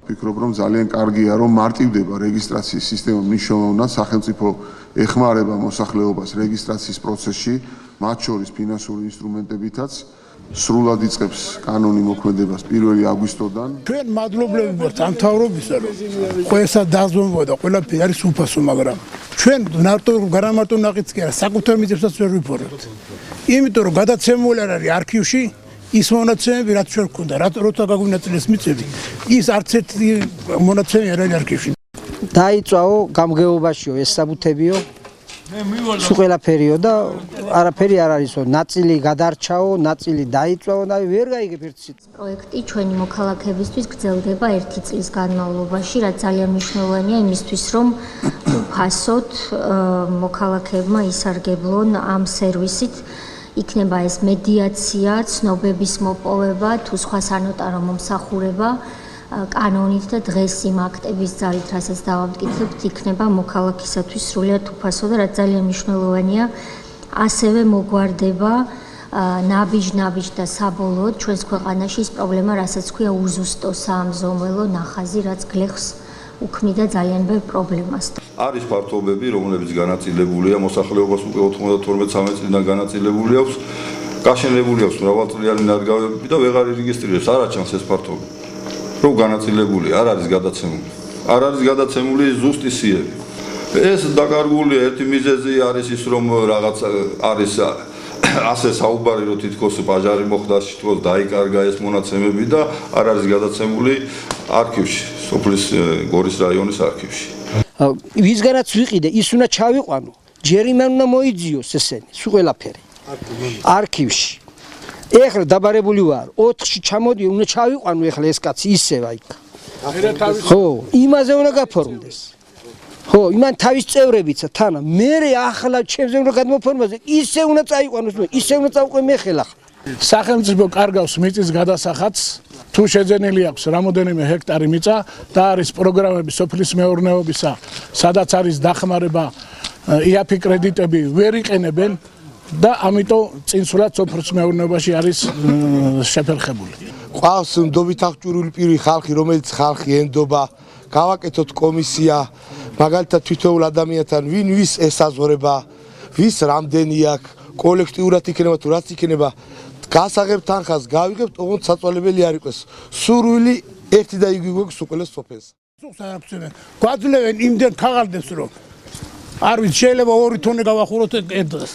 ვფიქრობ, რომ ძალიან კარგია, რომ მარტივდება რეგისტრაციის სისტემა მნიშვნელოვნად სახელმწიფო ეხმარება მოსახლეობას რეგისტრაციის პროცესში, მათ შორის ფინანსური ინსტრუმენტებითაც. სრულად იწყებს კანონი მოქმედებას 1 აგვისტოდან. ჩვენ მადლობლები ვართ ამ მთავრობისა, რომ ყველასა დაზომვა და ყველაფერი არის უფასო, მაგრამ ჩვენ გარამარტო ნახიც კი არა, საკუთარ მიზნებსაც ვერ ვიფორებთ. იმიტომ რომ გადაცემული არ არის არქივში ის მონაცემები, რაც ჩვენ გვქონდა, როცა გაგვინაწილეს მიწები, ის არც ერთი მონაცემი არ არის არქივში. დაიწვაო გამგეობაშიო ეს საბუთებიო. სულ ყველაფერიო და არაფერი არ არისო, ნაწილი გადარჩაო, ნაწილი დაიწვაო და ვერ გაიგებ ერთი პროექტი ჩვენი მოქალაქეებისთვის გრძელდება 1 წლის განმავლობაში, რაც ძალიან მნიშვნელოვანია იმისთვის, რომ უფასოდ მოქალაქეებმა ისარგებლონ ამ სერვისით. იქნება ეს მედიაცია, ცნობების მოპოვება, თუ სხვა სანოტარო მომსახურება. კანონით და დღეს იმ აქტების ძალით, რასაც დავამტკიცებთ, იქნება მოქალაქისათვის სრულიად უფასო და რაც ძალიან მნიშვნელოვანია, ასევე მოგვარდება ნაბიჯ და საბოლოოდ ჩვენს ქვეყანაში ის პრობლემა, რასაც ქვია უზუსტო საამზომველო ნახაზი, რაც გლეხს უქმნიდა ძალიან ბევრ პრობლემას. არის ფართობები, რომლებიც განაწილებულია მოსახლეობას უკვე 92-13 წლიდან განაწილებული აქვს, გაშენებული აქვს მრავალწლიანი ნარგავები და ვეღარ ირეგისტრირებს, არ აჩანს ეს ფართობი. რომ განაწილებული არ არის გადაცემული. არ არის გადაცემული ზუსტი სიები. ეს დაკარგულია ერთი მიზეზი არის ის, რომ რაღაც არის ასე საუბარი, რომ თითქოს პაჟარი მოხდა, თითქოს დაიკარგა ეს მონაცემები და არ არის გადაცემული არქივში, სოფლის გორის რაიონის არქივში. ვისგანაც ვიყიდე, ის უნდა ჩავიყვანო, ჯერ იმან უნდა მოიძიოს ესენი, სულ ყველაფერი. არქივში. ეხლა დაბარებული ვარ 4-ში ჩამოდი უნდა ჩავიყვანო ეხლა ეს კაცი ისევა იქ ხო იმაზე უნდა გაფორმდეს ხო იმან თავის წევრებიცა თანა მე ახლა ჩემზე უნდა გადმოფორმაზე ისე უნდა წაიყვანოს ისე უნდა წავყვე მე ხელახ სახელმწიფო კარგავს მიწის გადასახადს თუ შეძენილი აქვს რამოდენიმე ჰექტარი მიწა და არის პროგრამები სოფლის მეურნეობისა სადაც არის დახმარება იაფი კრედიტები ვერ იყენებენ და ამიტომ წინსვლად სოფლის მეურნეობაში არის შეფერხებული. ყავს ნდობით აღჭურვილი პირი ხალხი, რომელიც ხალხი ენდობა, გავაკეთოთ კომისია, მაგალითად თითოეულ ადამიანთან ვინ ვის ესაზღვრება, ვის რამდენი აქვს, კოლექტიურად იქნება თუ რაც იქნება, გასაღებ თანხას გავიგებთ, ოღონდ საწვალებელი არ იყოს. სურვილი ერთი და იგივე გვაქვს უყოლეს სოფელს. გვაძლევენ იმდენ ქაღალდებს რომ არ ვიცი შეიძლება 2 თონე გავახუროთ ეს დღეს.